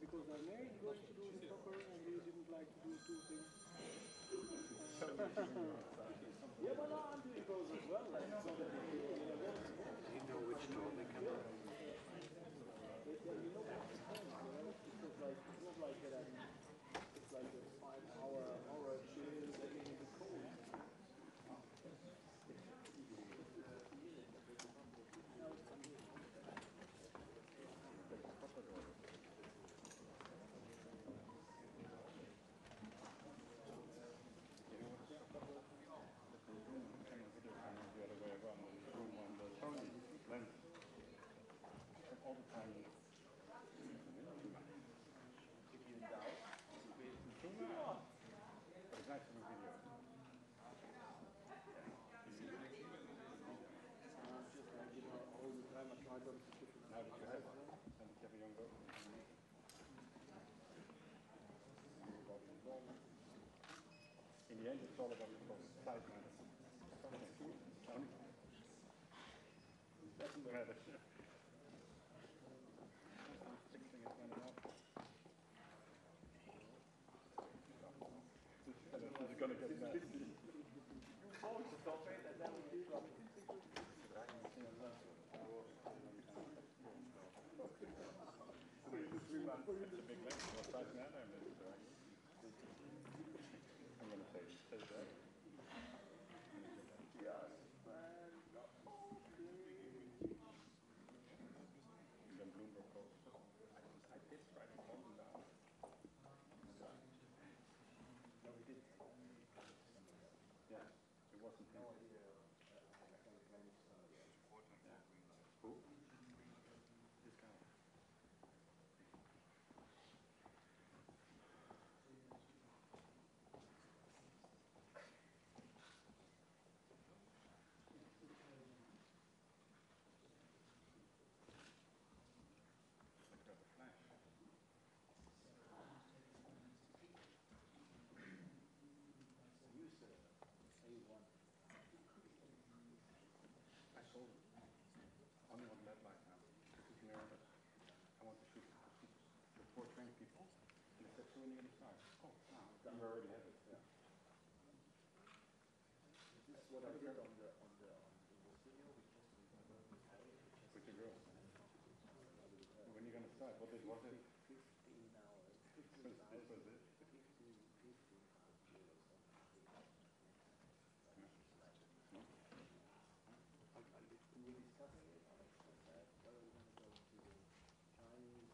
Because our maid was to do soccer and we didn't like to do two things. Yeah, but no, I'm doing those as well. Like, so that you know which door they come in. It's not like that. It's like a 5-hour chill living in the cold. In the end, it's all about size matters. Doesn't matter. Fixing it when enough. This is going to get messy. It's a big length. What size matter? I'm going to say that. Yes. Then Bloomberg goes, I did try to calm him down. No, we did. Yeah, it wasn't him. Who? This guy. You already have it. Yeah. This is what I did on the with the girl. When are you going to start? What was it? 15 hours. This was it. Can we discuss it? Whether we're going to go to Chinese?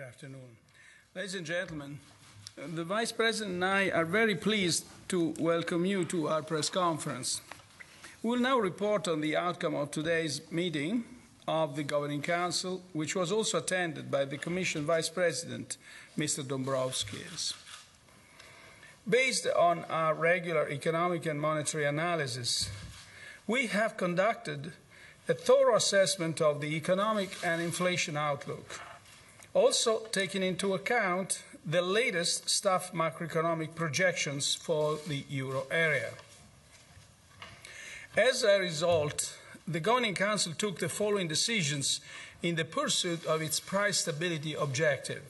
afternoon. Ladies and gentlemen, the Vice President and I are very pleased to welcome you to our press conference. We will now report on the outcome of today's meeting of the Governing Council, which was also attended by the Commission Vice President, Mr. Dombrovskis. Based on our regular economic and monetary analysis, we have conducted a thorough assessment of the economic and inflation outlook, also taking into account the latest staff macroeconomic projections for the euro area. As a result, the Governing Council took the following decisions in the pursuit of its price stability objective.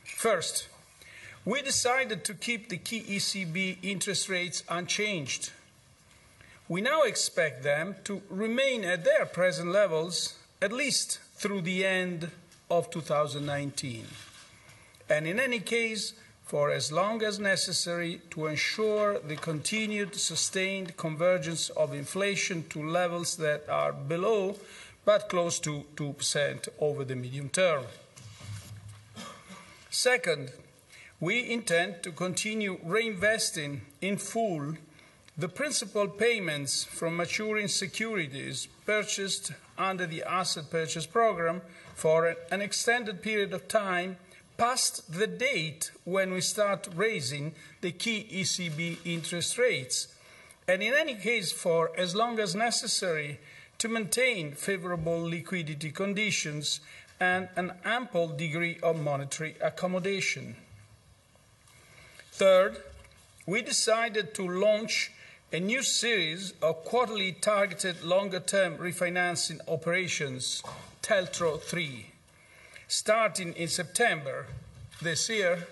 First, we decided to keep the key ECB interest rates unchanged. We now expect them to remain at their present levels at least through the end of 2019, and in any case, for as long as necessary to ensure the continued sustained convergence of inflation to levels that are below but close to 2% over the medium term. Second, we intend to continue reinvesting in full the principal payments from maturing securities purchased under the asset purchase program for an extended period of time past the date when we start raising the key ECB interest rates, and in any case for as long as necessary to maintain favorable liquidity conditions and an ample degree of monetary accommodation. Third, we decided to launch a new series of quarterly targeted longer-term refinancing operations, TLTRO III, starting in September this year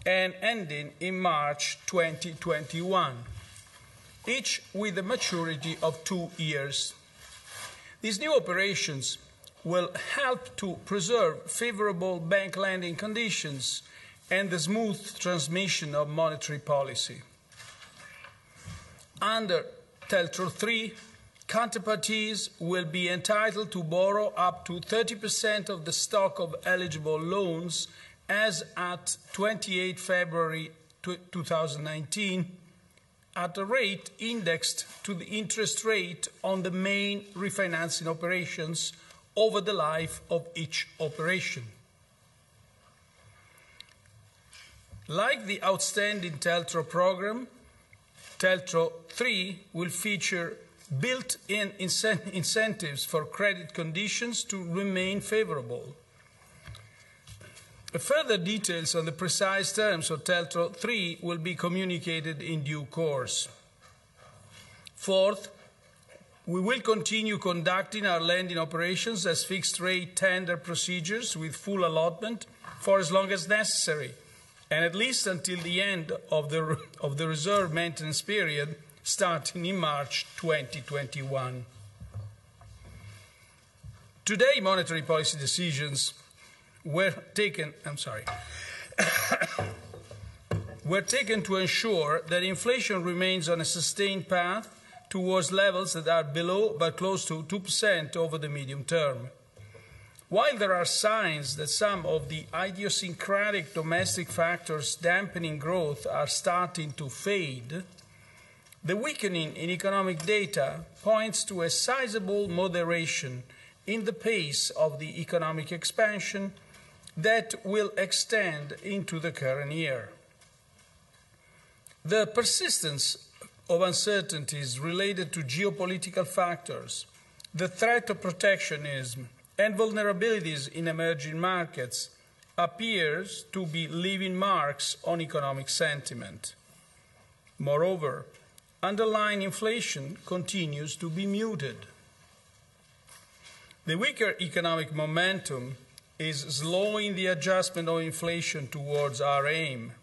and ending in March 2021, each with a maturity of 2 years. These new operations will help to preserve favorable bank lending conditions and the smooth transmission of monetary policy. Under TLTRO III, counterparties will be entitled to borrow up to 30% of the stock of eligible loans as at 28 February 2019 at a rate indexed to the interest rate on the main refinancing operations over the life of each operation. Like the outstanding TLTRO program, TLTRO III will feature built-in incentives for credit conditions to remain favorable. Further details on the precise terms of TLTRO III will be communicated in due course. Fourth, we will continue conducting our lending operations as fixed-rate tender procedures with full allotment for as long as necessary, and at least until the end of the reserve maintenance period, starting in March 2021. Today, monetary policy decisions were taken to ensure that inflation remains on a sustained path towards levels that are below but close to 2% over the medium term. While there are signs that some of the idiosyncratic domestic factors dampening growth are starting to fade, the weakening in economic data points to a sizable moderation in the pace of the economic expansion that will extend into the current year. The persistence of uncertainties related to geopolitical factors, the threat of protectionism, and vulnerabilities in emerging markets appears to be leaving marks on economic sentiment. Moreover, underlying inflation continues to be muted. The weaker economic momentum is slowing the adjustment of inflation towards our aim.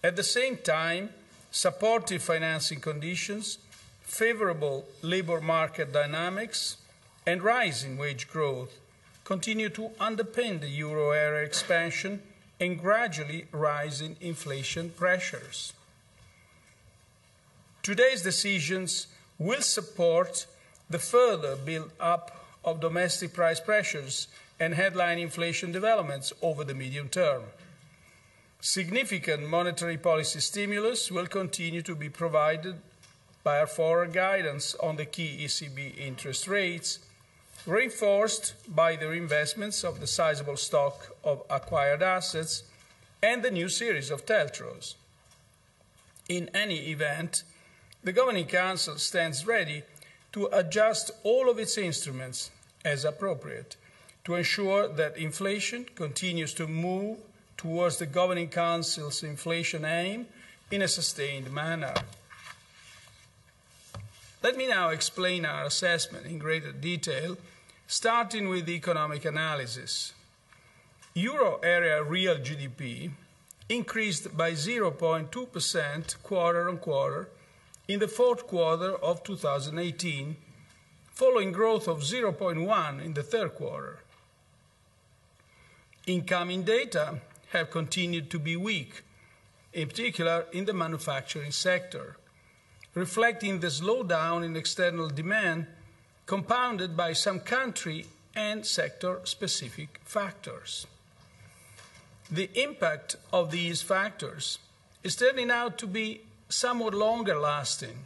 At the same time, supportive financing conditions, favorable labor market dynamics, and rising wage growth continue to underpin the euro area expansion and gradually rising inflation pressures. Today's decisions will support the further build-up of domestic price pressures and headline inflation developments over the medium term. Significant monetary policy stimulus will continue to be provided by our forward guidance on the key ECB interest rates, reinforced by the reinvestments of the sizable stock of acquired assets and the new series of TLTROs. In any event, the Governing Council stands ready to adjust all of its instruments as appropriate to ensure that inflation continues to move towards the Governing Council's inflation aim in a sustained manner. Let me now explain our assessment in greater detail, starting with the economic analysis. Euro area real GDP increased by 0.2% quarter-on-quarter in the fourth quarter of 2018, following growth of 0.1% in the third quarter. Incoming data have continued to be weak, in particular in the manufacturing sector, reflecting the slowdown in external demand compounded by some country and sector-specific factors. The impact of these factors is turning out to be somewhat longer lasting,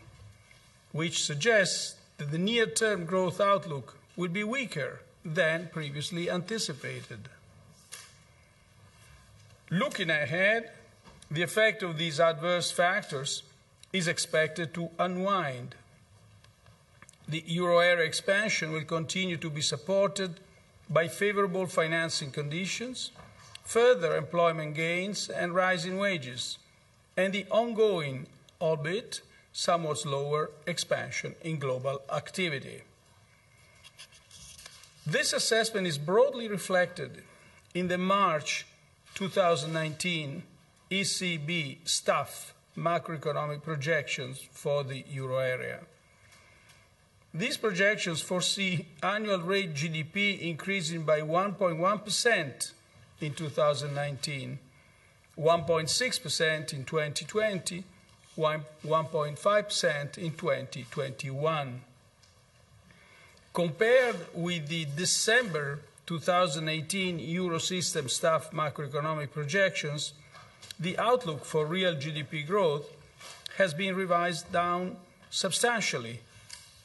which suggests that the near-term growth outlook will be weaker than previously anticipated. Looking ahead, the effect of these adverse factors is expected to unwind. The euro area expansion will continue to be supported by favorable financing conditions, further employment gains and rising wages, and the ongoing, albeit somewhat slower, expansion in global activity. This assessment is broadly reflected in the March 2019 ECB staff macroeconomic projections for the euro area. These projections foresee annual rate GDP increasing by 1.1% in 2019, 1.6% in 2020, 1.5% in 2021. Compared with the December 2018 Eurosystem staff macroeconomic projections, the outlook for real GDP growth has been revised down substantially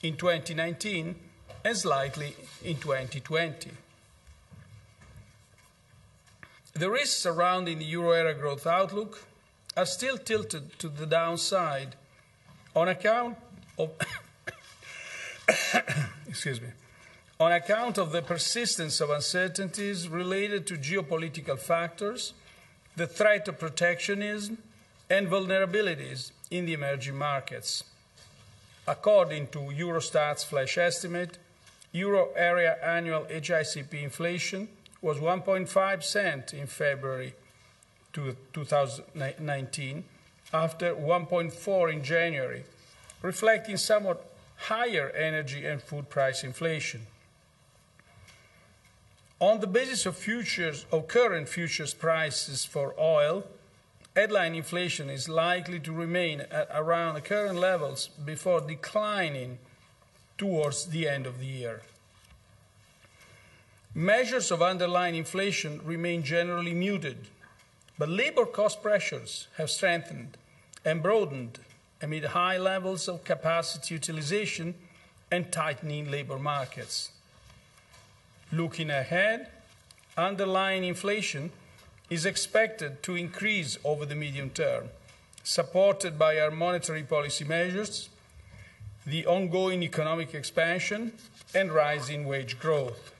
in 2019 and slightly in 2020. The risks surrounding the euro area growth outlook are still tilted to the downside on account of on account of the persistence of uncertainties related to geopolitical factors, the threat of protectionism, and vulnerabilities in the emerging markets. According to Eurostat's flash estimate, euro area annual HICP inflation was 1.5% in February 2019, after 1.4% in January, reflecting somewhat higher energy and food price inflation. On the basis of current futures prices for oil, headline inflation is likely to remain at around the current levels before declining towards the end of the year. Measures of underlying inflation remain generally muted, but labor cost pressures have strengthened and broadened amid high levels of capacity utilization and tightening labor markets. Looking ahead, underlying inflation is expected to increase over the medium term, supported by our monetary policy measures, the ongoing economic expansion, and rising wage growth.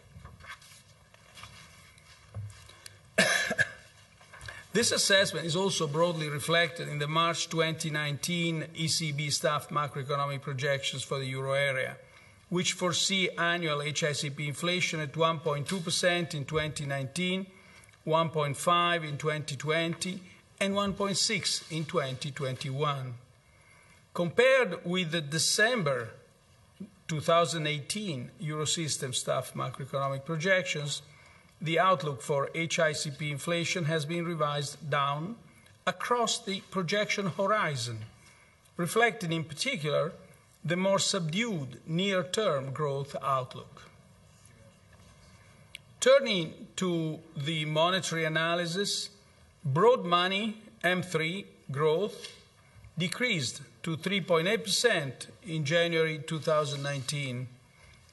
This assessment is also broadly reflected in the March 2019 ECB staff macroeconomic projections for the euro area, which foresee annual HICP inflation at 1.2% in 2019, 1.5% in 2020, and 1.6% in 2021. Compared with the December 2018 Eurosystem staff macroeconomic projections, the outlook for HICP inflation has been revised down across the projection horizon, reflecting in particular the more subdued near-term growth outlook. Turning to the monetary analysis, broad money M3 growth decreased to 3.8% in January 2019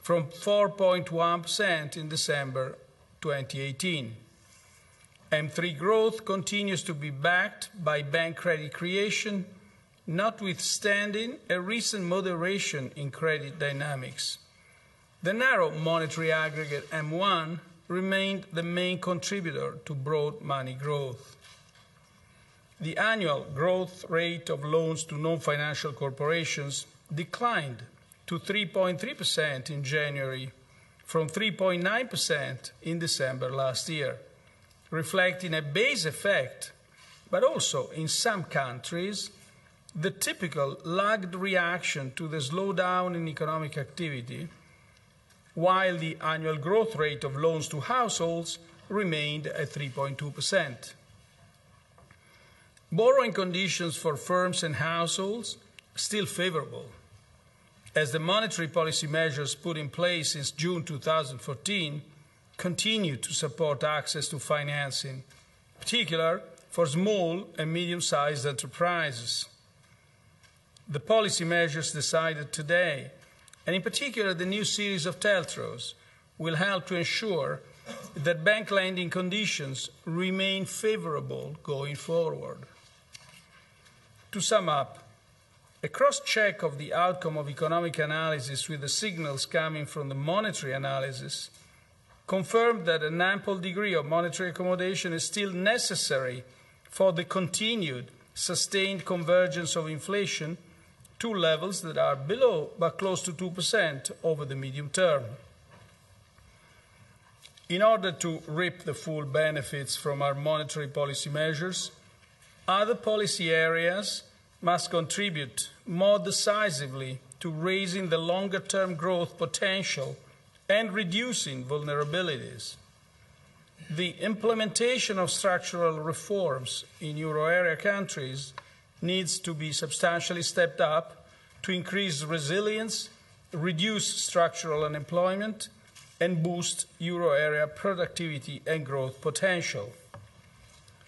from 4.1% in December 2018. M3 growth continues to be backed by bank credit creation, notwithstanding a recent moderation in credit dynamics. The narrow monetary aggregate M1 remained the main contributor to broad money growth. The annual growth rate of loans to non-financial corporations declined to 3.3% in January from 3.9% in December last year, reflecting a base effect, but also in some countries, the typical lagged reaction to the slowdown in economic activity, while the annual growth rate of loans to households remained at 3.2%. Borrowing conditions for firms and households still favorable, as the monetary policy measures put in place since June 2014 continue to support access to financing, in particular for small and medium-sized enterprises. The policy measures decided today, and in particular the new series of TLTROs, will help to ensure that bank lending conditions remain favorable going forward. To sum up, a cross-check of the outcome of economic analysis with the signals coming from the monetary analysis confirmed that an ample degree of monetary accommodation is still necessary for the continued sustained convergence of inflation to levels that are below but close to 2% over the medium term. In order to reap the full benefits from our monetary policy measures, other policy areas must contribute more decisively to raising the longer-term growth potential and reducing vulnerabilities. The implementation of structural reforms in euro area countries needs to be substantially stepped up to increase resilience, reduce structural unemployment, and boost euro area productivity and growth potential.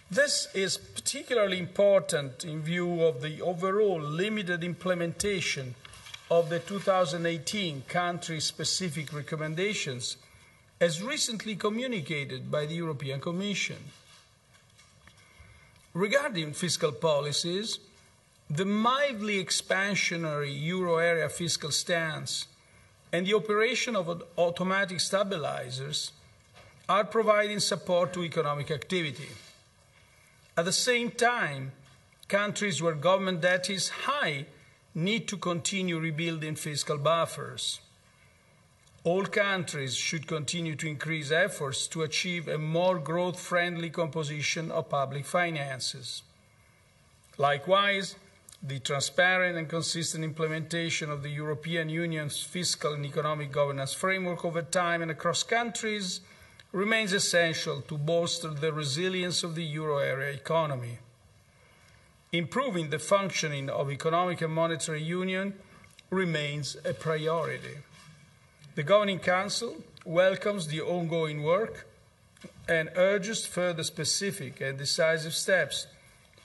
This is particularly important in view of the overall limited implementation of the 2018 country-specific recommendations as recently communicated by the European Commission. Regarding fiscal policies, the mildly expansionary euro area fiscal stance and the operation of automatic stabilizers are providing support to economic activity. At the same time, countries where government debt is high need to continue rebuilding fiscal buffers. All countries should continue to increase efforts to achieve a more growth-friendly composition of public finances. Likewise, the transparent and consistent implementation of the European Union's fiscal and economic governance framework over time and across countries remains essential to bolster the resilience of the euro area economy. Improving the functioning of economic and monetary union remains a priority. The Governing Council welcomes the ongoing work and urges further specific and decisive steps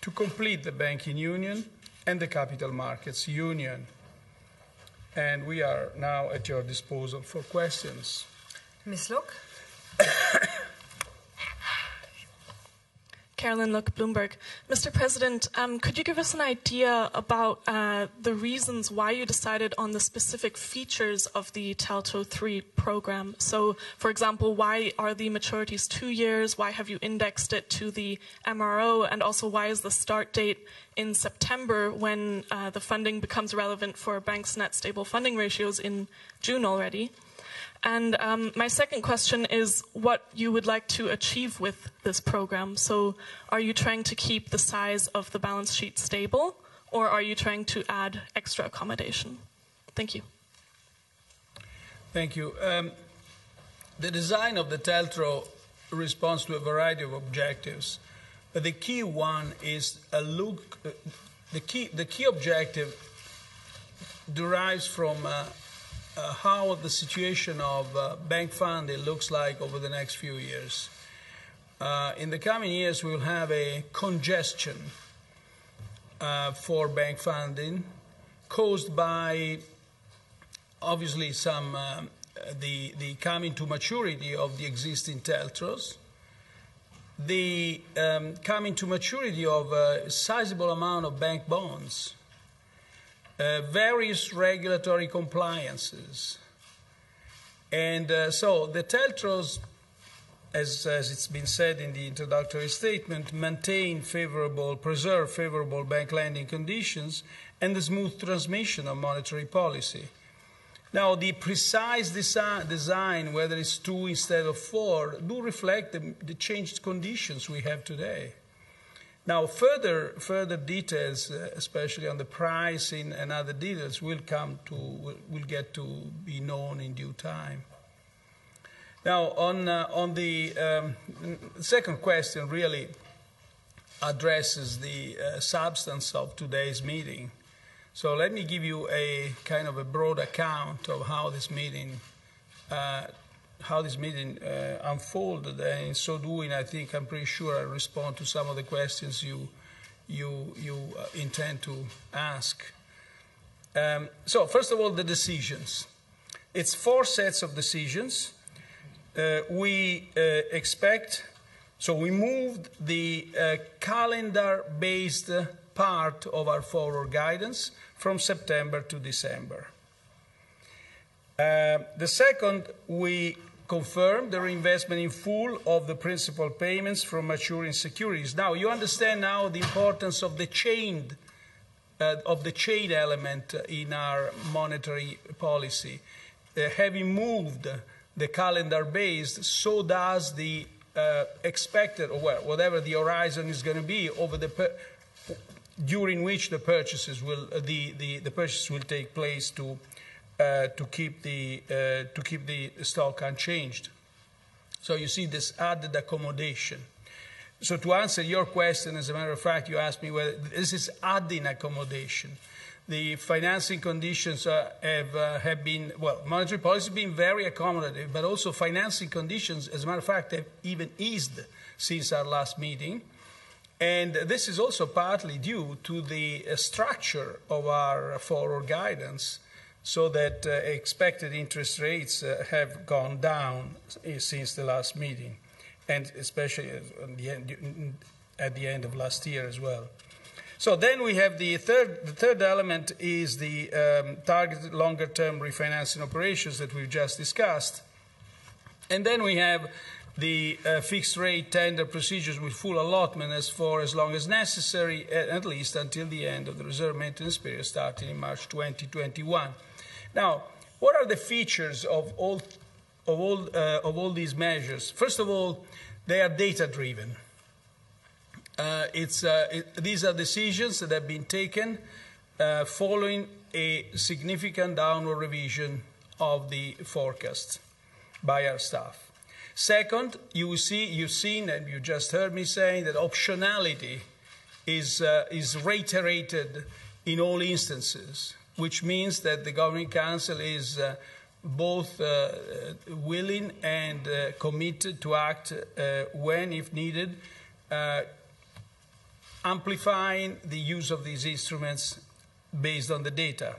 to complete the banking union and the capital markets union. And we are now at your disposal for questions. Ms. Look. Carolyn Look, Bloomberg. Mr. President, could you give us an idea about the reasons why you decided on the specific features of the TLTRO III program? So, for example, why are the maturities 2 years? Why have you indexed it to the MRO? And also, why is the start date in September when the funding becomes relevant for banks' net stable funding ratios in June already? And my second question is what you would like to achieve with this program. So are you trying to keep the size of the balance sheet stable, or are you trying to add extra accommodation? Thank you. Thank you. The design of the TLTRO responds to a variety of objectives, but the key one is the key objective derives from how the situation of bank funding looks like over the next few years. In the coming years, we will have a congestion for bank funding caused by, obviously, some the coming to maturity of the existing TLTROs, the coming to maturity of a sizable amount of bank bonds, various regulatory compliances. And so the TLTROs, as it's been said in the introductory statement, preserve favorable bank lending conditions and the smooth transmission of monetary policy. Now, the precise design, whether it's 2 instead of 4, do reflect the changed conditions we have today. Now, further details, especially on the pricing and other details, will get to be known in due time. Now, on the second question, really addresses the substance of today's meeting. So let me give you a kind of a broad account of how this meeting unfolded, and in so doing, I'm pretty sure I'll respond to some of the questions you intend to ask. So first of all, the decisions. It's 4 sets of decisions. We moved the calendar-based part of our forward guidance from September to December. The second, we confirmed the reinvestment in full of the principal payments from maturing securities. Now, you understand now the importance of the chain element in our monetary policy. Having moved the calendar-based, so does the expected, or whatever the horizon is going to be over during which the purchases will take place to keep the stock unchanged. So you see this added accommodation. So to answer your question, as a matter of fact, you asked me whether this is adding accommodation. The financing conditions have been, well, monetary policy has been very accommodative, but also financing conditions, as a matter of fact, have even eased since our last meeting. And this is also partly due to the structure of our forward guidance, so that expected interest rates have gone down since the last meeting, and especially at the end of last year as well. So then we have the third element is the targeted longer-term refinancing operations that we've just discussed. And then we have the fixed-rate tender procedures with full allotment for as long as necessary, at least until the end of the reserve maintenance period starting in March 2021. Now, what are the features of all these measures? First of all, they are data-driven. These are decisions that have been taken following a significant downward revision of the forecast by our staff. Second, you've seen and you just heard me saying that optionality is reiterated in all instances, which means that the Governing Council is both willing and committed to act when, if needed, amplifying the use of these instruments based on the data.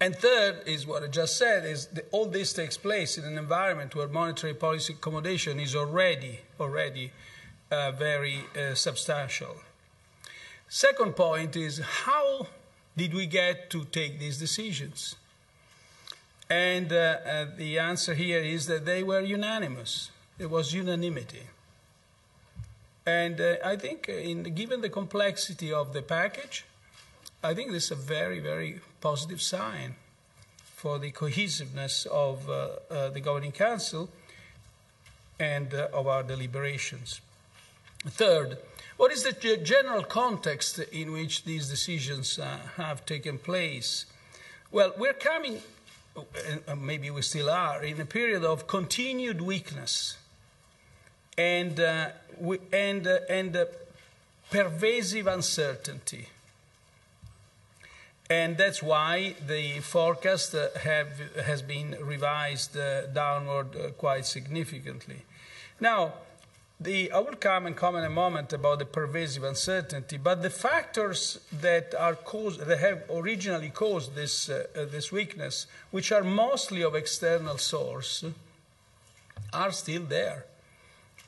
And third is what I just said, is that all this takes place in an environment where monetary policy accommodation is already very substantial. Second point is, how did we get to take these decisions? And the answer here is that they were unanimous. There was unanimity. And I think, given the complexity of the package, I think this is a very, very positive sign for the cohesiveness of the Governing Council and of our deliberations. Third, what is the general context in which these decisions have taken place? Well, we're coming, and maybe we still are, in a period of continued weakness and pervasive uncertainty. And that's why the forecast has been revised downward quite significantly. Now, I will come and comment in a moment about the pervasive uncertainty, but the factors that have originally caused this weakness, which are mostly of external source, are still there.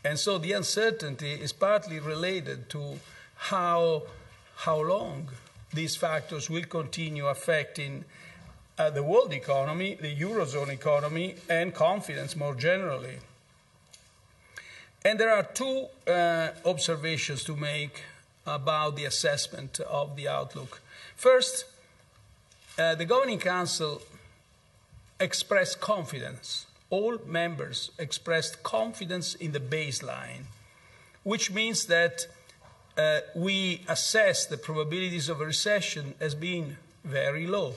And so the uncertainty is partly related to how long these factors will continue affecting the world economy, the Eurozone economy, and confidence more generally. And there are two observations to make about the assessment of the outlook. First, the Governing Council expressed confidence. All members expressed confidence in the baseline, which means that we assess the probabilities of a recession as being very low,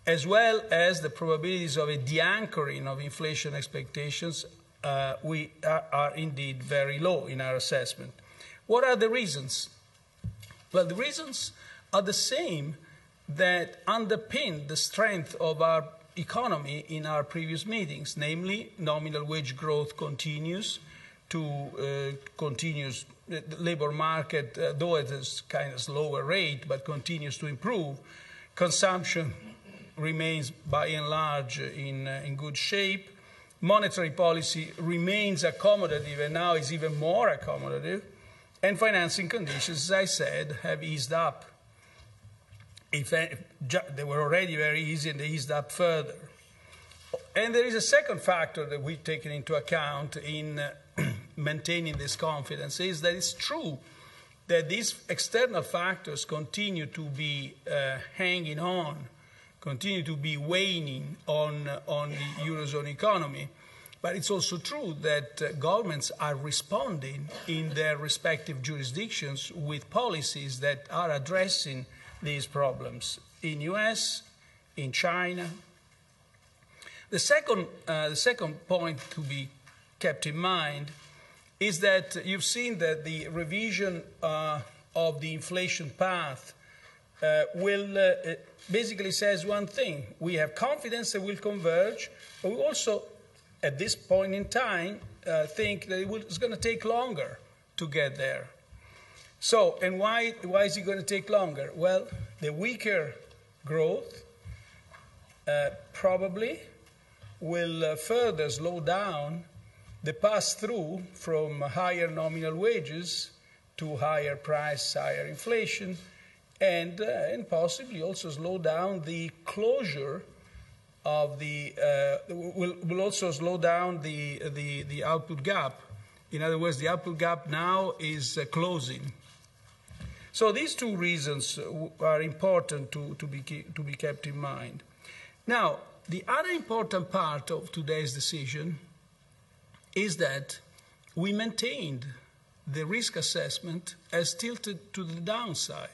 as well as the probabilities of a de-anchoring of inflation expectations are indeed very low in our assessment. What are the reasons? Well, the reasons are the same that underpin the strength of our economy in our previous meetings, namely nominal wage growth continues, the labor market, though at a kind of slower rate, but continues to improve. Consumption remains by and large in good shape. Monetary policy remains accommodative and now is even more accommodative. And financing conditions, as I said, have eased up. They were already very easy and they eased up further. And there is a second factor that we've taken into account in maintaining this confidence, is that it's true that these external factors continue to be hanging on, continue to be waning on the Eurozone economy. But it's also true that governments are responding in their respective jurisdictions with policies that are addressing these problems in US, in China. The second point to be kept in mind is that you've seen that the revision of the inflation path will basically says one thing. We have confidence that we'll converge, but we also, at this point in time, think that it's going to take longer to get there. So, and why is it going to take longer? Well, the weaker growth probably will further slow down the pass-through from higher nominal wages to higher price, higher inflation, and possibly also slow down the closure of the, will also slow down the output gap. In other words, the output gap now is closing. So these two reasons are important to be kept in mind. Now, the other important part of today's decision is that we maintained the risk assessment as tilted to the downside.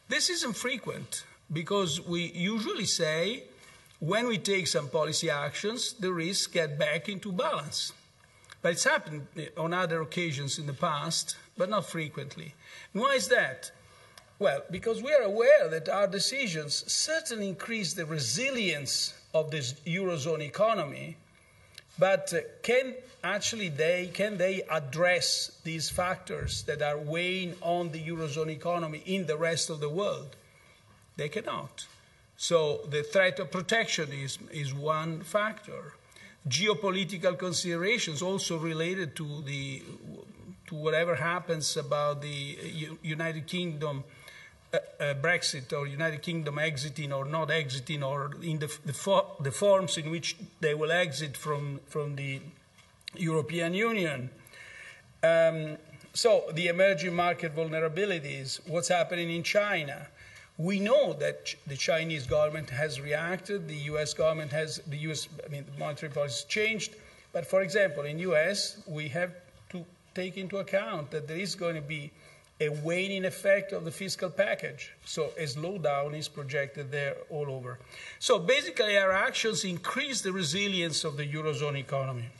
This isn't frequent because we usually say when we take some policy actions, the risks get back into balance. But it's happened on other occasions in the past, but not frequently. And why is that? Well, because we are aware that our decisions certainly increase the resilience of this Eurozone economy, but can they address these factors that are weighing on the Eurozone economy in the rest of the world? They cannot. So the threat of protectionism is one factor. Geopolitical considerations also related to whatever happens about the United Kingdom Brexit, or United Kingdom exiting or not exiting, or in the forms in which they will exit from the European Union. So the emerging market vulnerabilities, what's happening in China. We know that the Chinese government has reacted, the US government has, the monetary policy has changed, but for example, in US, we have to take into account that there is going to be a waning effect of the fiscal package. So a slowdown is projected there all over. So basically our actions increase the resilience of the Eurozone economy.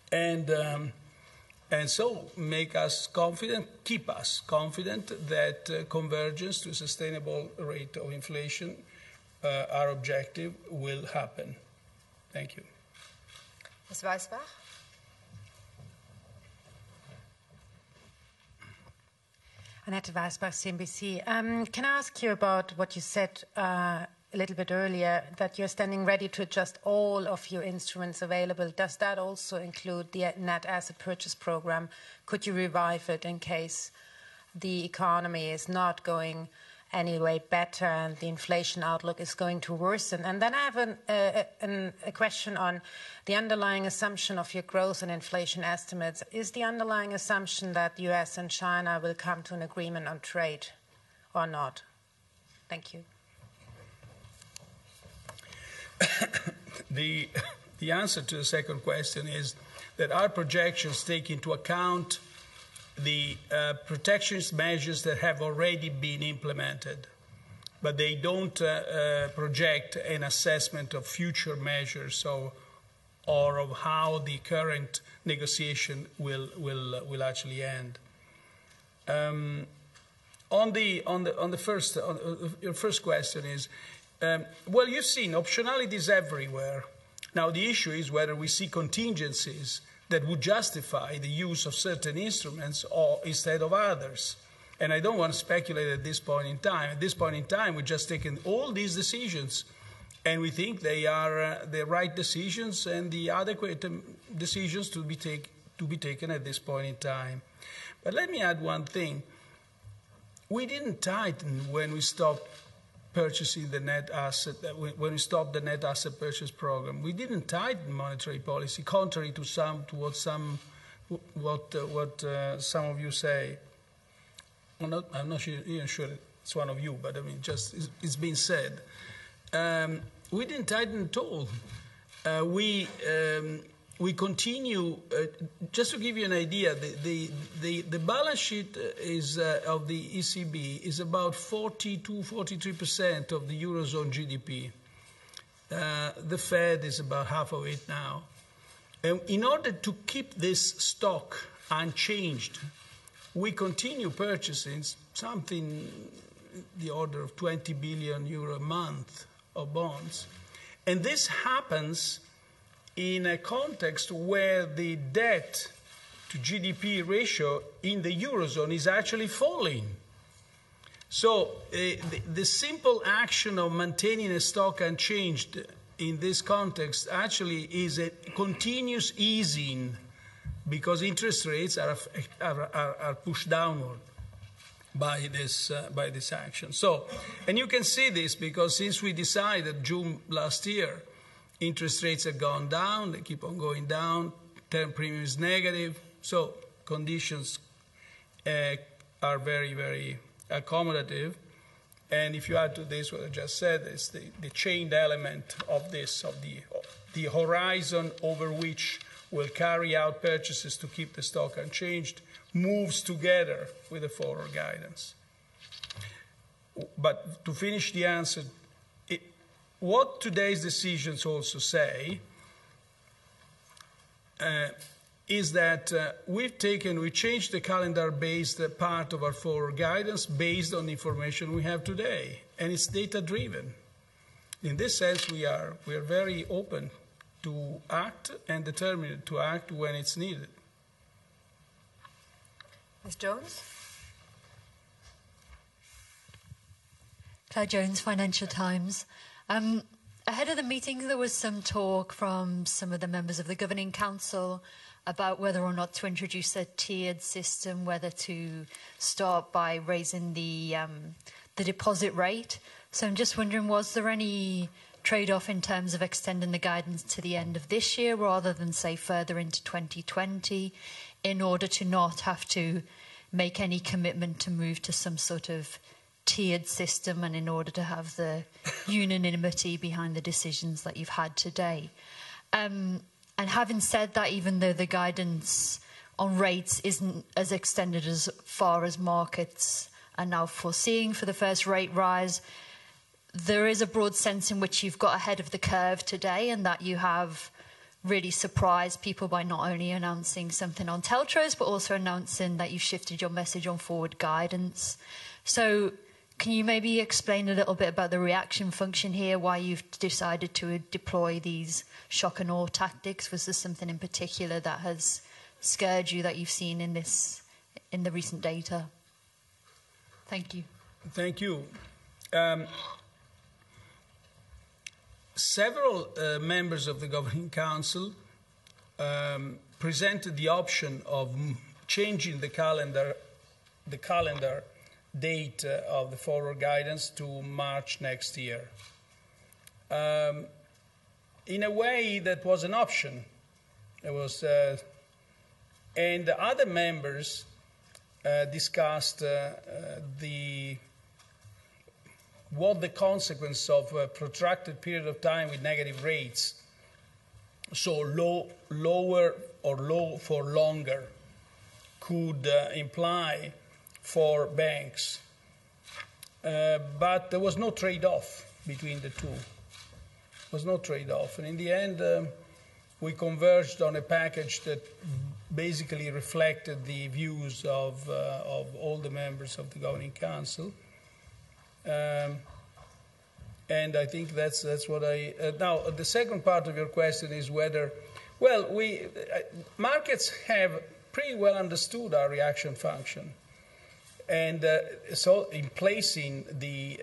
And And so make us confident, keep us confident that convergence to a sustainable rate of inflation, our objective, will happen. Thank you. Ms. Weisbach? Annette Weisbach, CNBC. Can I ask you about what you said a little bit earlier, that you're standing ready to adjust all of your instruments available? Does that also include the net asset purchase program? Could you revive it in case the economy is not going any way better and the inflation outlook is going to worsen? And then I have a question on the underlying assumption of your growth and inflation estimates. Is the underlying assumption that the US and China will come to an agreement on trade or not? Thank you. The answer to the second question is that our projections take into account the protectionist measures that have already been implemented, but they don't project an assessment of future measures or of how the current negotiation will actually end. Your first question is, well, you've seen optionalities everywhere. Now the issue is whether we see contingencies that would justify the use of certain instruments or instead of others. And I don't want to speculate at this point in time. At this point in time, we've just taken all these decisions, and we think they are the right decisions and the adequate decisions to be taken at this point in time. But let me add one thing. We didn't tighten when we stopped purchasing the net asset, when we stopped the net asset purchase program. We didn't tighten monetary policy, contrary to what some of you say. I'm not even sure it's one of you, but I mean, just it's been said. We didn't tighten at all. We continue. Just to give you an idea, the balance sheet is of the ECB is about 42–43% of the Eurozone GDP. The Fed is about half of it now. And in order to keep this stock unchanged, we continue purchasing something the order of 20 billion euro a month of bonds. And this happens in a context where the debt to GDP ratio in the Eurozone is actually falling. So the simple action of maintaining a stock unchanged in this context actually is a continuous easing, because interest rates are pushed downward by this action. So, and you can see this because since we decided June last year, interest rates have gone down, they keep on going down, term premium is negative, so conditions are very, very accommodative. And if you add to this what I just said, it's the chained element of this, of the horizon over which we'll carry out purchases to keep the stock unchanged, moves together with the forward guidance. But to finish the answer, what today's decisions also say is that we changed the calendar-based part of our forward guidance based on the information we have today, and it's data-driven. In this sense, we are very open to act and determined to act when it's needed. Ms. Jones? Claire Jones, Financial Times. Ahead of the meeting, there was some talk from some of the members of the Governing Council about whether or not to introduce a tiered system, whether to start by raising the deposit rate. So I'm just wondering, was there any trade-off in terms of extending the guidance to the end of this year rather than, say, further into 2020 in order to not have to make any commitment to move to some sort of tiered system and in order to have the unanimity behind the decisions that you've had today? And having said that, even though the guidance on rates isn't as extended as far as markets are now foreseeing for the first rate rise, there is a broad sense in which you've got ahead of the curve today and that you have really surprised people by not only announcing something on TLTROs, but also announcing that you've shifted your message on forward guidance. So can you maybe explain a little bit about the reaction function here, why you've decided to deploy these shock and awe tactics? Was there something in particular that has scared you that you've seen in the recent data? Thank you. Thank you. Several members of the Governing Council presented the option of changing the calendar date of the forward guidance to March next year. In a way, that was an option. It was, and other members discussed what the consequence of a protracted period of time with negative rates, so lower or low for longer, could imply for banks. But there was no trade-off between the two. There was no trade-off. And in the end, we converged on a package that basically reflected the views of all the members of the Governing Council. And I think that's what I... now, the second part of your question is whether... Well, markets have pretty well understood our reaction function. And so in placing the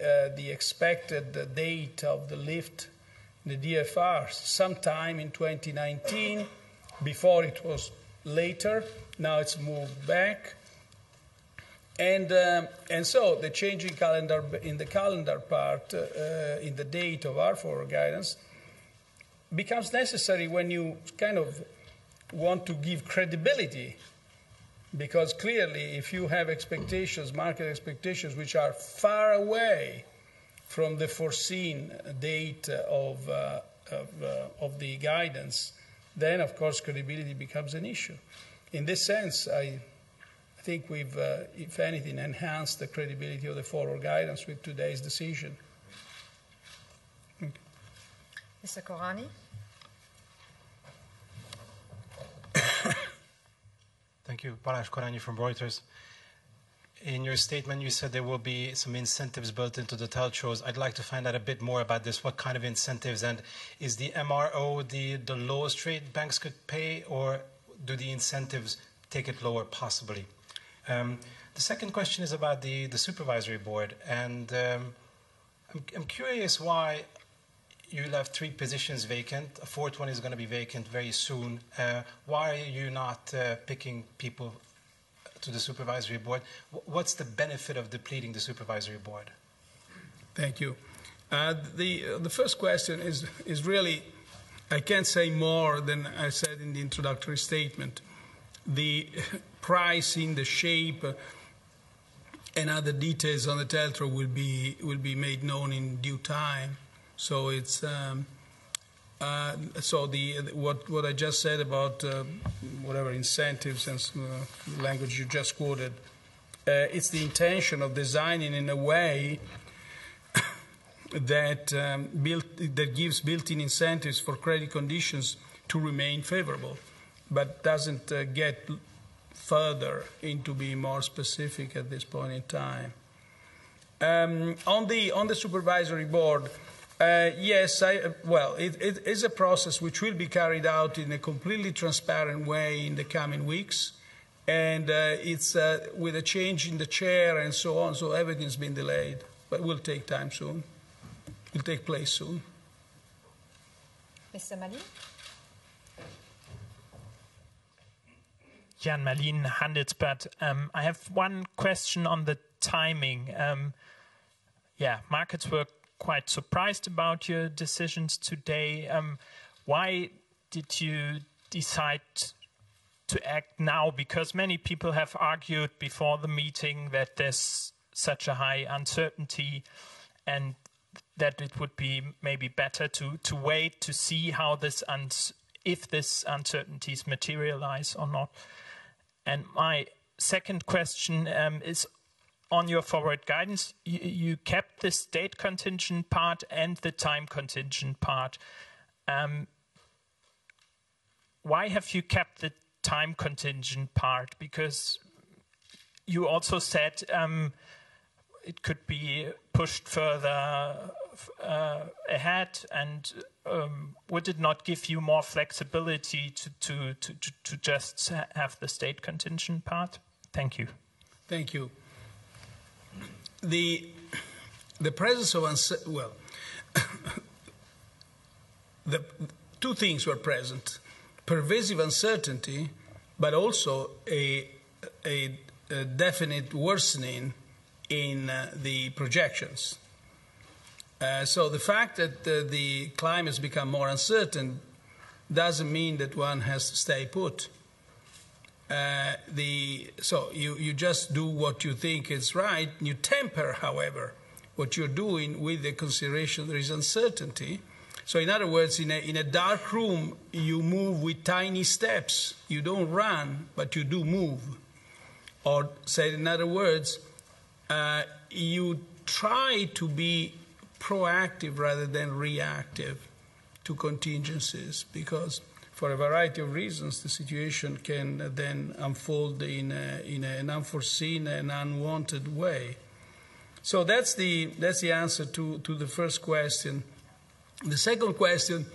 expected date of the lift in the DFR sometime in 2019, before it was later, now it's moved back. And so the change in the calendar part, in the date of our forward guidance, becomes necessary when you kind of want to give credibility. Because clearly, if you have expectations, market expectations, which are far away from the foreseen date of the guidance, then, of course, credibility becomes an issue. In this sense, I think we've, if anything, enhanced the credibility of the forward guidance with today's decision. Mr. Korani? Thank you. Balázs Korányi from Reuters. In your statement, you said there will be some incentives built into the TLTROs. I'd like to find out a bit more about this. What kind of incentives? And is the MRO the lowest rate banks could pay, or do the incentives take it lower, possibly? The second question is about the supervisory board. And I'm curious why you left 3 positions vacant. A 4th one is going to be vacant very soon. Why are you not picking people to the supervisory board? What's the benefit of depleting the supervisory board? Thank you. The first question is really, I can't say more than I said in the introductory statement. The pricing, the shape, and other details on the TLTRO will be made known in due time. So it's what I just said about whatever incentives and language you just quoted. It's the intention of designing in a way that gives built-in incentives for credit conditions to remain favorable, but doesn't get further into being more specific at this point in time. On the supervisory board. Yes, it is a process which will be carried out in a completely transparent way in the coming weeks, and it's with a change in the chair and so on, so everything's been delayed, but will take time soon. Will take place soon. Mr. Malin? Jan Malin, Handelsblatt. I have one question on the timing. Markets were quite surprised about your decisions today. Why did you decide to act now? Because many people have argued before the meeting that there's such a high uncertainty and that it would be maybe better to wait to see how if this uncertainties materialize or not. And my second question is on your forward guidance. You kept the state contingent part and the time contingent part. why have you kept the time contingent part? Because you also said it could be pushed further ahead, and would it not give you more flexibility to just have the state contingent part? Thank you. Thank you. The presence of well, the two things were present: pervasive uncertainty, but also a definite worsening in the projections. So the fact that the climate has become more uncertain doesn't mean that one has to stay put. So you just do what you think is right. You temper, however, what you're doing with the consideration there is uncertainty. So in other words, in a dark room, you move with tiny steps. You don't run, but you do move. Or said in other words, you try to be proactive rather than reactive to contingencies, because for a variety of reasons the situation can then unfold in an unforeseen and unwanted way. So that's the answer to the first question. The second question,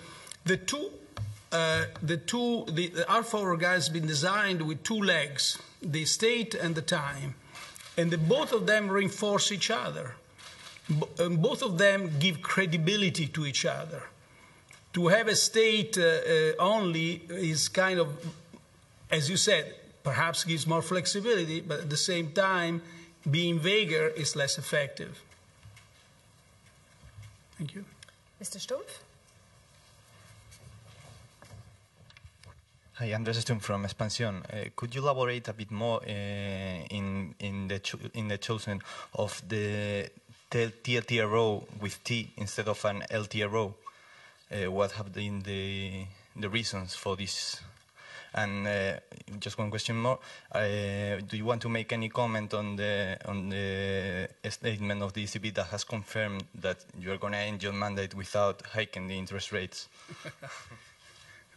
our forward guide has been designed with two legs, the state and the time, and both of them reinforce each other. Both of them give credibility to each other. To have a state only is kind of, as you said, perhaps gives more flexibility, but at the same time, being vaguer is less effective. Thank you. Mr. Stumpf? Hi, Andres Stumpf from Expansión. Could you elaborate a bit more in the choosing of the TLTRO with T instead of an LTRO? What have been the reasons for this? And just one question more. Do you want to make any comment on the statement of the ECB that has confirmed that you are going to end your mandate without hiking the interest rates?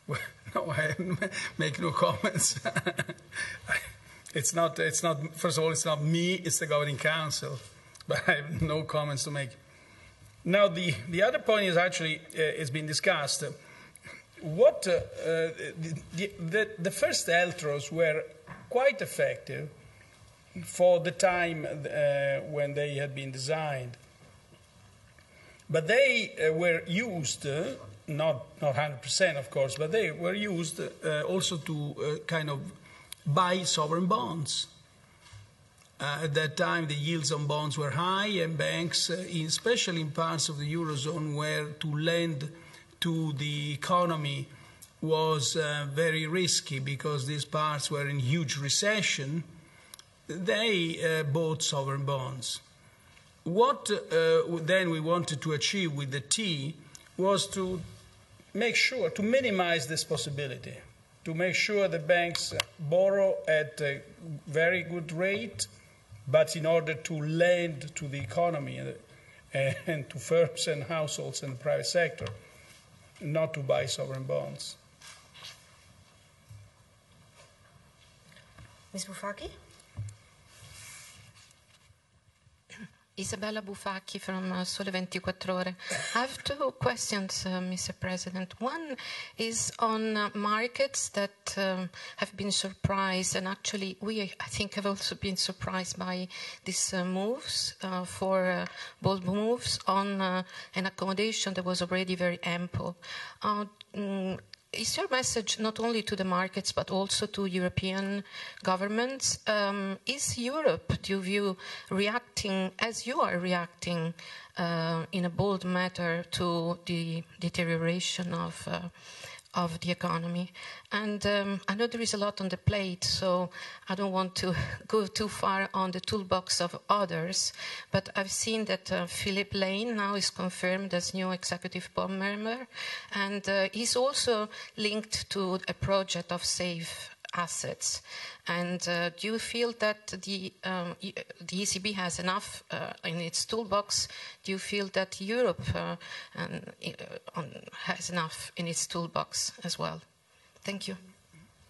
Well, no, I make no comments. It's not. First of all, it's not me. It's the Governing Council. But I have no comments to make. Now, the other point is actually it's been discussed. What the first LTROs were quite effective for the time when they had been designed, but they were used not 100%, of course, but they were used also to kind of buy sovereign bonds. At that time, the yields on bonds were high, and banks, especially in parts of the Eurozone where to lend to the economy was very risky because these parts were in huge recession, they bought sovereign bonds. What then we wanted to achieve with the T was to make sure, to minimize this possibility, to make sure the banks borrow at a very good rate, but in order to lend to the economy and to firms and households and the private sector, not to buy sovereign bonds. Ms. Boufaki? Isabella Boufaki from Sole 24 Ore. I have two questions, Mr. President. One is on markets that have been surprised, and actually I think, have also been surprised by these moves, bold moves on an accommodation that was already very ample. Is your message not only to the markets but also to European governments? Is Europe, do you view, reacting as you are reacting in a bold manner to the deterioration of the economy? And I know there is a lot on the plate, so I don't want to go too far on the toolbox of others, but I've seen that Philip Lane now is confirmed as new executive board member, and he's also linked to a project of safe assets. And do you feel that the ECB has enough in its toolbox? Do you feel that Europe has enough in its toolbox as well? Thank you.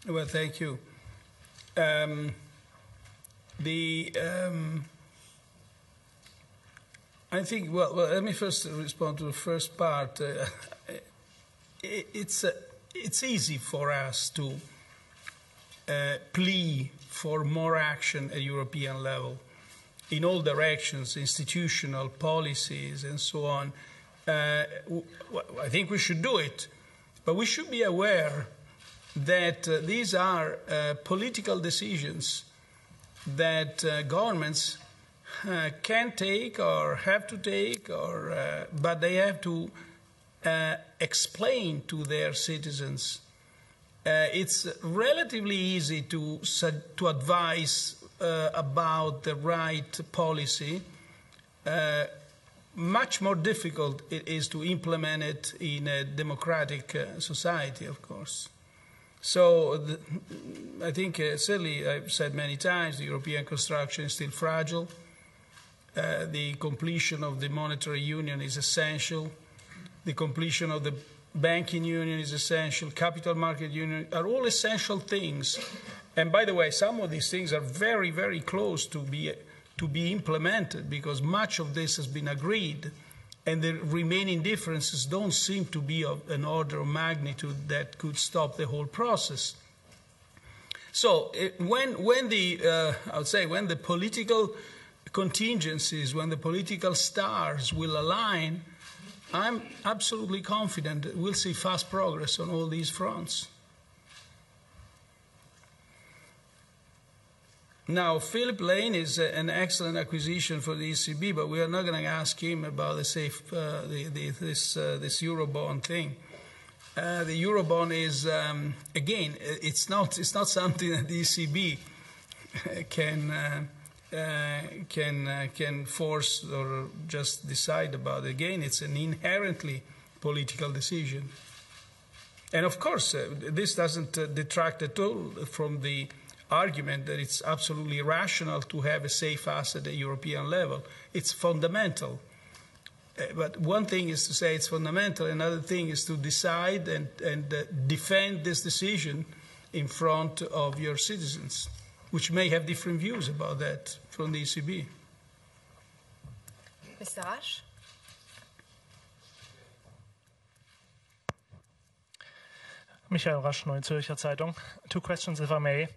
Well, thank you. I think, well, let me first respond to the first part. It's easy for us to plea for more action at European level in all directions, institutional policies and so on. I think we should do it, but we should be aware that these are political decisions that governments can take or have to take, but they have to explain to their citizens. It's relatively easy to advise about the right policy. Much more difficult it is to implement it in a democratic society, of course. So I think certainly I've said many times the European construction is still fragile. The completion of the monetary union is essential. The completion of the banking union is essential. Capital market union are all essential things. And by the way, some of these things are very, very close to be implemented because much of this has been agreed. And the remaining differences don't seem to be of an order of magnitude that could stop the whole process. So when the political contingencies, when the political stars will align, I'm absolutely confident that we'll see fast progress on all these fronts. Now, Philip Lane is an excellent acquisition for the ECB, but we are not going to ask him about this Eurobond thing. The Eurobond is, again, it's not something that the ECB can force or just decide about. Again, it's an inherently political decision. And of course, this doesn't detract at all from the argument that it's absolutely rational to have a safe asset at European level. It's fundamental. But one thing is to say it's fundamental, another thing is to decide and defend this decision in front of your citizens, which may have different views about that from the ECB. Mr. Rasch? Michael Rasch, Neue Zürcher Zeitung. 2 questions, if I may.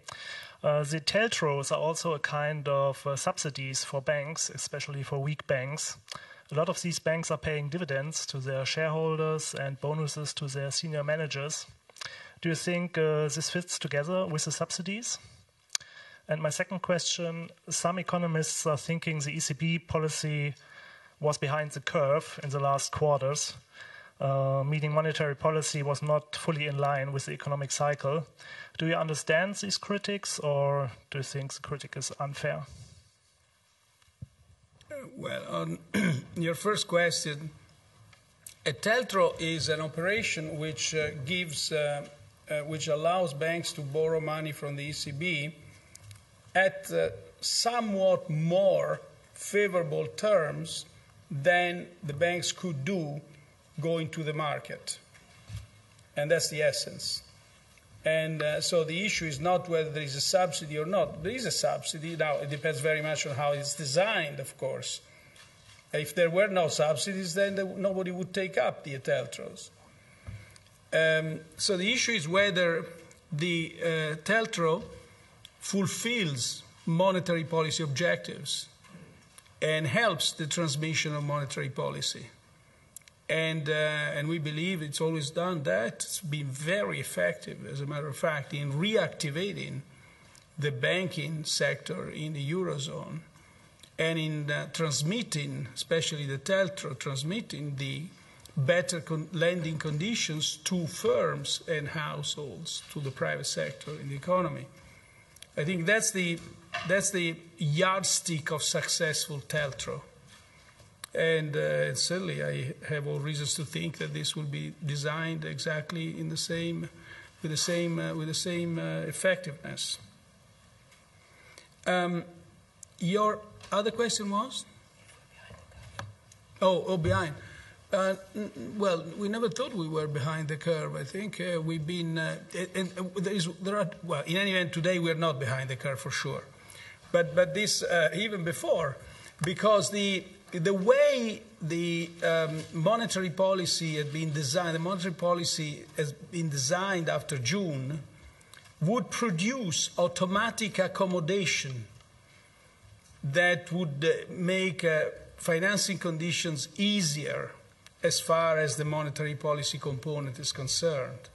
The TLTROs are also a kind of subsidies for banks, especially for weak banks. A lot of these banks are paying dividends to their shareholders and bonuses to their senior managers. Do you think this fits together with the subsidies? And my second question, some economists are thinking the ECB policy was behind the curve in the last quarters, meaning monetary policy was not fully in line with the economic cycle. Do you understand these critics, or do you think the critic is unfair? Well, on your first question, a TLTRO is an operation which which allows banks to borrow money from the ECB at somewhat more favorable terms than the banks could do going to the market. And that's the essence. And so the issue is not whether there is a subsidy or not. There is a subsidy. Now, it depends very much on how it's designed, of course. If there were no subsidies, then nobody would take up the TLTROs. So the issue is whether the TLTRO fulfills monetary policy objectives and helps the transmission of monetary policy. And we believe it's always done that. It's been very effective, as a matter of fact, in reactivating the banking sector in the Eurozone and in transmitting, especially the TLTRO, transmitting the better lending conditions to firms and households, to the private sector in the economy. I think that's the yardstick of successful TLTRO. And certainly I have all reasons to think that this will be designed exactly in the same, with the same effectiveness. Your other question was? Oh, behind. Well, we never thought we were behind the curve. I think we've been, well, in any event, today we're not behind the curve for sure. But this, even before, because the way the monetary policy had been designed, the monetary policy has been designed after June, would produce automatic accommodation that would make financing conditions easier as far as the monetary policy component is concerned.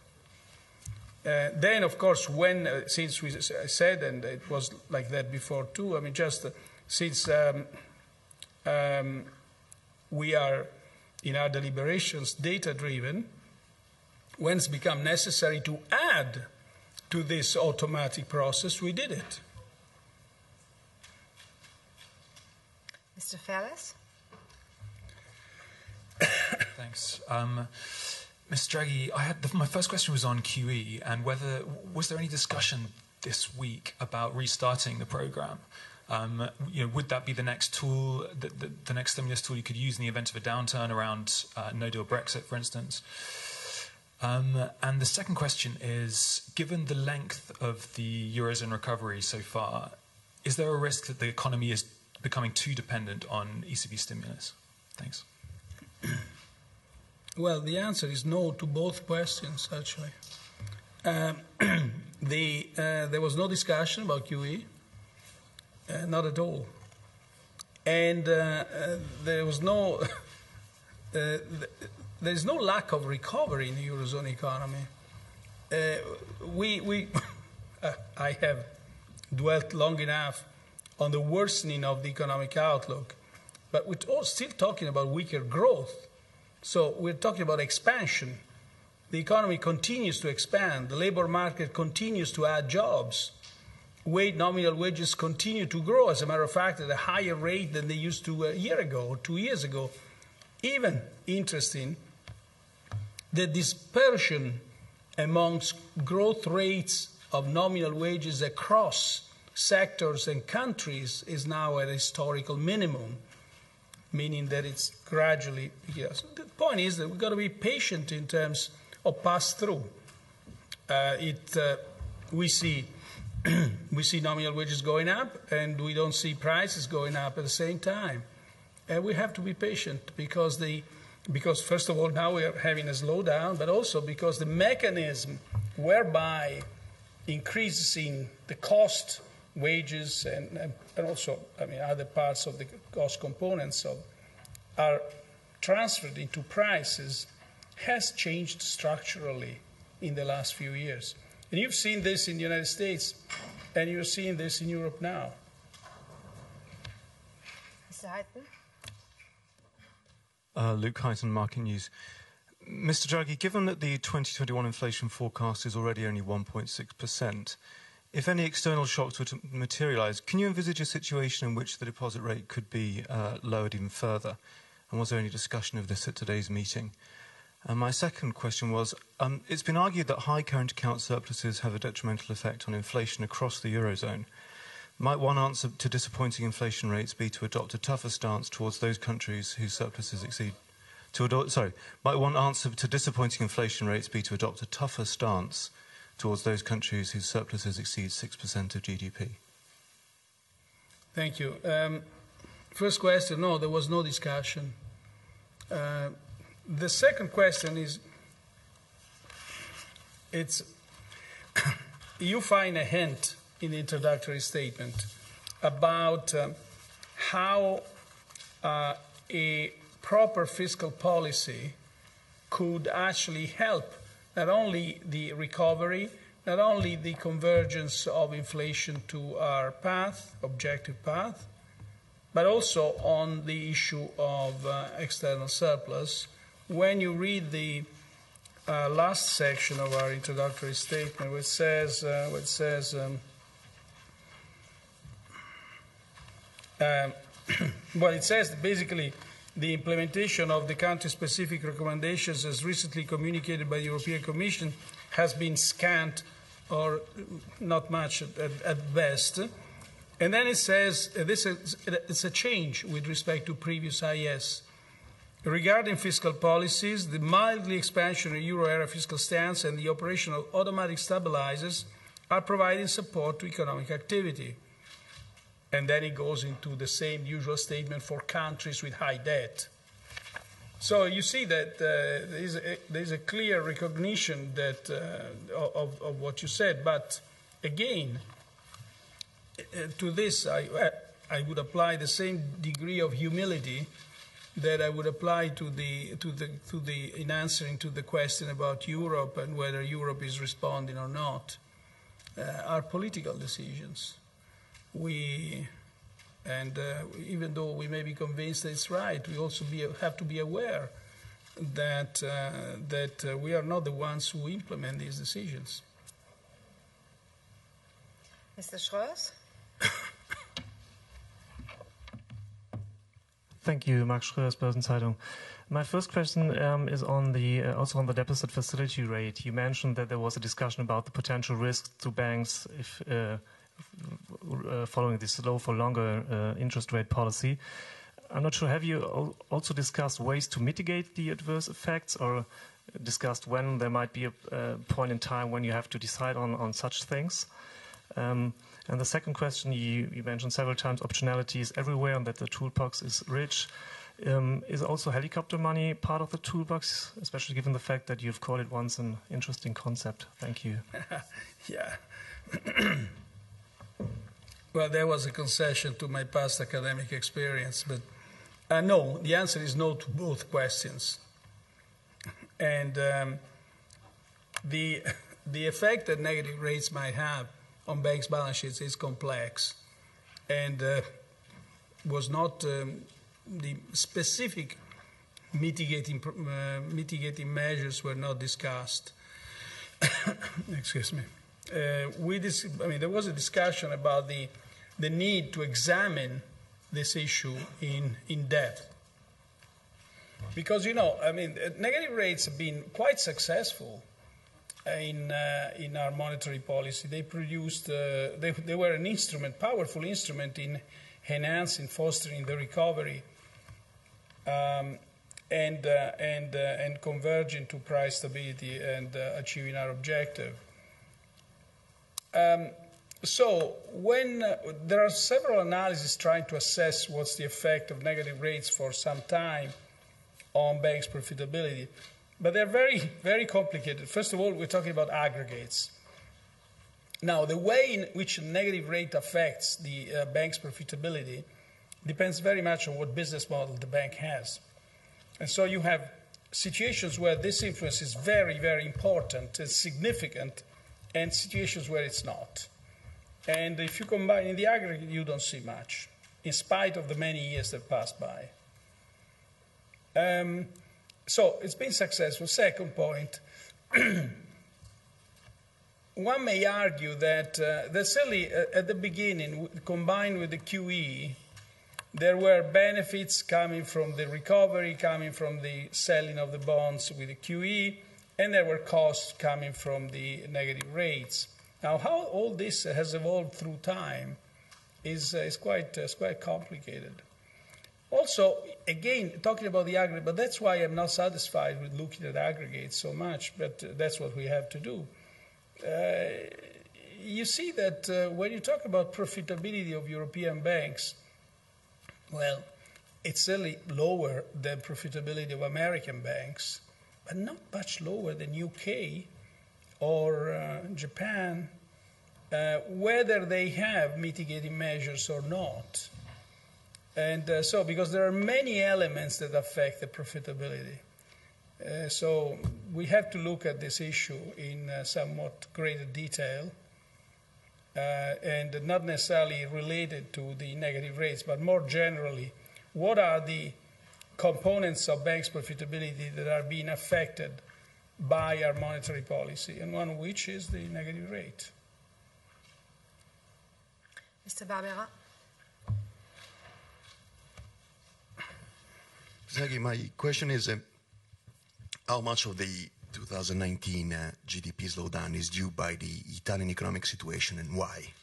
Then, of course, when, since we said, and it was like that before too, I mean, just since we are, in our deliberations, data-driven, when it's become necessary to add to this automatic process, we did it. Mr. Ferris? Thanks. Mr. Draghi, my first question was on QE and whether, was there any discussion this week about restarting the program? Would that be the next tool, the next stimulus tool you could use in the event of a downturn around no-deal Brexit, for instance? And the second question is, given the length of the Eurozone recovery so far, is there a risk that the economy is becoming too dependent on ECB stimulus? Thanks. Well, the answer is no to both questions, actually. There was no discussion about QE, not at all. And there was no, there's no lack of recovery in the Eurozone economy. I have dwelt long enough on the worsening of the economic outlook, but we're still talking about weaker growth. So we're talking about expansion. The economy continues to expand. The labor market continues to add jobs. Nominal wages continue to grow, as a matter of fact, at a higher rate than they used to a year ago or 2 years ago. Even interesting, the dispersion amongst growth rates of nominal wages across sectors and countries is now at a historical minimum, meaning that it's gradually, yes. The point is that we've got to be patient in terms of pass-through. We see nominal wages going up, and we don't see prices going up at the same time. And we have to be patient because first of all, now we are having a slowdown, but also because the mechanism whereby increasing the cost, wages, and also, I mean, other parts of the cost components are transferred into prices has changed structurally in the last few years. And you've seen this in the United States, and you're seeing this in Europe now. Mr. Hyten? Luke Hyten, Market News. Mr. Draghi, given that the 2021 inflation forecast is already only 1.6%, if any external shocks were to materialise, can you envisage a situation in which the deposit rate could be lowered even further? And was there any discussion of this at today's meeting? And my second question was, it's been argued that high current account surpluses have a detrimental effect on inflation across the Eurozone. Might one answer to disappointing inflation rates be to adopt a tougher stance towards those countries whose surpluses exceed... might one answer to disappointing inflation rates be to adopt a tougher stance towards those countries whose surpluses exceed 6% of GDP? Thank you. First question, no, there was no discussion. The second question is, you find a hint in the introductory statement about how a proper fiscal policy could actually help not only the recovery, not only the convergence of inflation to our path, objective path, but also on the issue of external surplus. When you read the last section of our introductory statement, which says, well, it says that basically the implementation of the country-specific recommendations as recently communicated by the European Commission has been scant or not much at best. And then it says it's a change with respect to previous IS. Regarding fiscal policies, the mildly expansionary euro area fiscal stance and the operational automatic stabilizers are providing support to economic activity. And then it goes into the same usual statement for countries with high debt. So you see that there is a clear recognition that, of what you said. But again, to this, I would apply the same degree of humility that I would apply in answering to the question about Europe and whether Europe is responding or not. Are political decisions. Even though we may be convinced that it's right, we also have to be aware that we are not the ones who implement these decisions. Mr. Schroers? Thank you, Max Schröers, Börsenzeitung. My first question is on also on the deposit facility rate. You mentioned that there was a discussion about the potential risks to banks if following this low for longer interest rate policy. I'm not sure, have you also discussed ways to mitigate the adverse effects, or discussed when there might be a point in time when you have to decide on such things? And the second question, you mentioned several times optionality is everywhere and that the toolbox is rich. Is also helicopter money part of the toolbox, especially given the fact that you've called it once an interesting concept? Thank you. Yeah. Well, there was a concession to my past academic experience, but no, the answer is no to both questions. And the effect that negative rates might have on banks' balance sheets is complex, and was not the specific mitigating measures were not discussed. Excuse me. There was a discussion about the need to examine this issue in depth. Because, negative rates have been quite successful in our monetary policy. They produced, they were an instrument, powerful instrument in enhancing, fostering the recovery and converging to price stability and achieving our objective. So when there are several analyses trying to assess what's the effect of negative rates for some time on banks' profitability, but they're very, very complicated. First of all, we're talking about aggregates. Now, the way in which a negative rate affects the bank's profitability depends very much on what business model the bank has. And so you have situations where this influence is very, very important and significant, and situations where it's not. And if you combine in the aggregate, you don't see much, in spite of the many years that passed by. So it's been successful. Second point, one may argue that certainly at the beginning, combined with the QE, there were benefits coming from the recovery, coming from the selling of the bonds with the QE, and there were costs coming from the negative rates. Now, how all this has evolved through time is quite complicated. Also, again, talking about the aggregate, but that's why I'm not satisfied with looking at aggregates so much, but that's what we have to do. You see that when you talk about profitability of European banks, well, it's certainly lower than profitability of American banks, but not much lower than UK or Japan, whether they have mitigating measures or not. And so, because there are many elements that affect the profitability. So we have to look at this issue in somewhat greater detail, and not necessarily related to the negative rates, but more generally, what are the components of banks' profitability that are being affected by our monetary policy, and one of which is the negative rate. Mr. Barbera. Draghi, my question is how much of the 2019 GDP slowdown is due by the Italian economic situation, and why?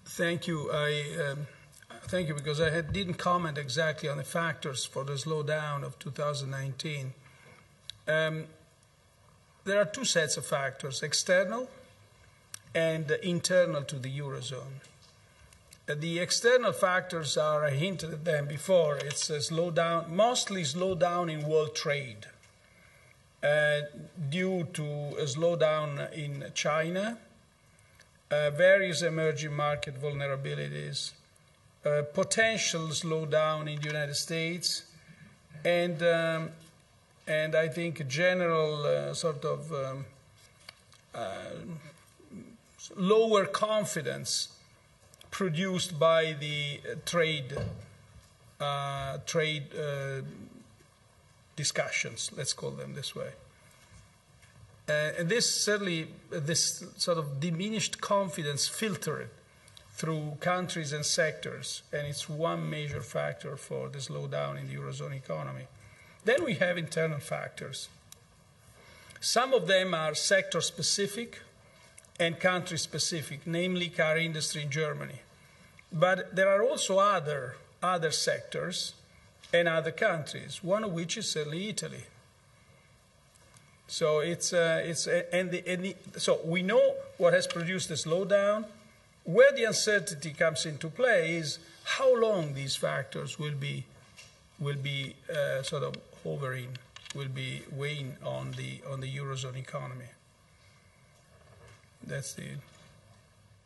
Thank you. Thank you, because I didn't comment exactly on the factors for the slowdown of 2019. There are two sets of factors, external and internal to the Eurozone. The external factors are, I hinted at them before, it's a slowdown, mostly slowdown in world trade due to a slowdown in China, various emerging market vulnerabilities, potential slowdown in the United States, and I think a general sort of lower confidence produced by the trade discussions, let's call them this way. And this certainly, this sort of diminished confidence filtered through countries and sectors, and it's one major factor for the slowdown in the Eurozone economy. Then we have internal factors. Some of them are sector-specific and country-specific, namely car industry in Germany. But there are also other sectors and other countries, one of which is certainly Italy. So so we know what has produced the slowdown. Where the uncertainty comes into play is how long these factors will be sort of hovering, will be weighing on the Eurozone economy. That's the.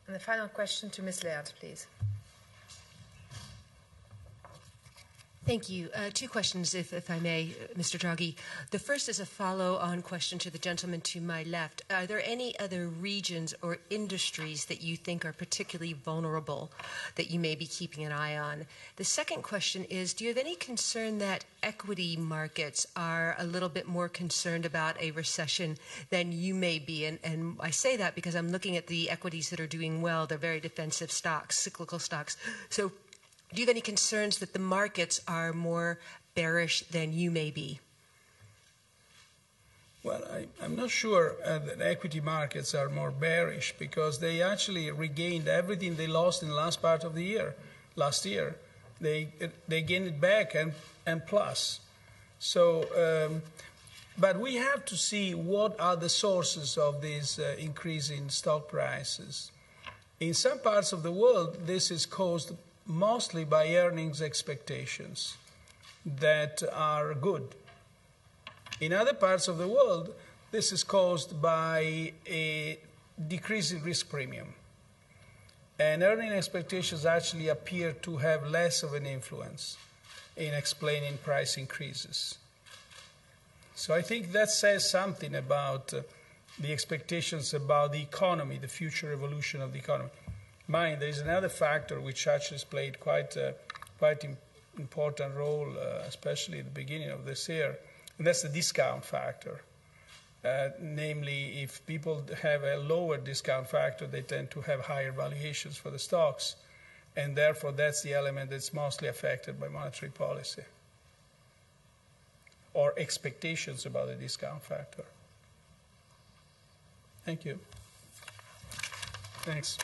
And the final question to Ms. Laird, please. Thank you. Two questions, if I may, Mr. Draghi. The first is a follow-on question to the gentleman to my left. Are there any other regions or industries that you think are particularly vulnerable that you may be keeping an eye on? The second question is, do you have any concern that equity markets are a little bit more concerned about a recession than you may be? And I say that because I'm looking at the equities that are doing well. They're very defensive stocks, cyclical stocks. So do you have any concerns that the markets are more bearish than you may be? Well, I'm not sure that equity markets are more bearish because they actually regained everything they lost in the last part of the year. Last year, they gained it back and plus. So, but we have to see what are the sources of this increase in stock prices. In some parts of the world, this is caused mostly by earnings expectations that are good. In other parts of the world, this is caused by a decrease in risk premium. And earning expectations actually appear to have less of an influence in explaining price increases. So I think that says something about the expectations about the economy, the future evolution of the economy. Mind, there is another factor which actually has played quite important role, especially at the beginning of this year, and that's the discount factor. Namely, if people have a lower discount factor, they tend to have higher valuations for the stocks, and therefore that's the element that's mostly affected by monetary policy or expectations about the discount factor. Thank you. Thanks.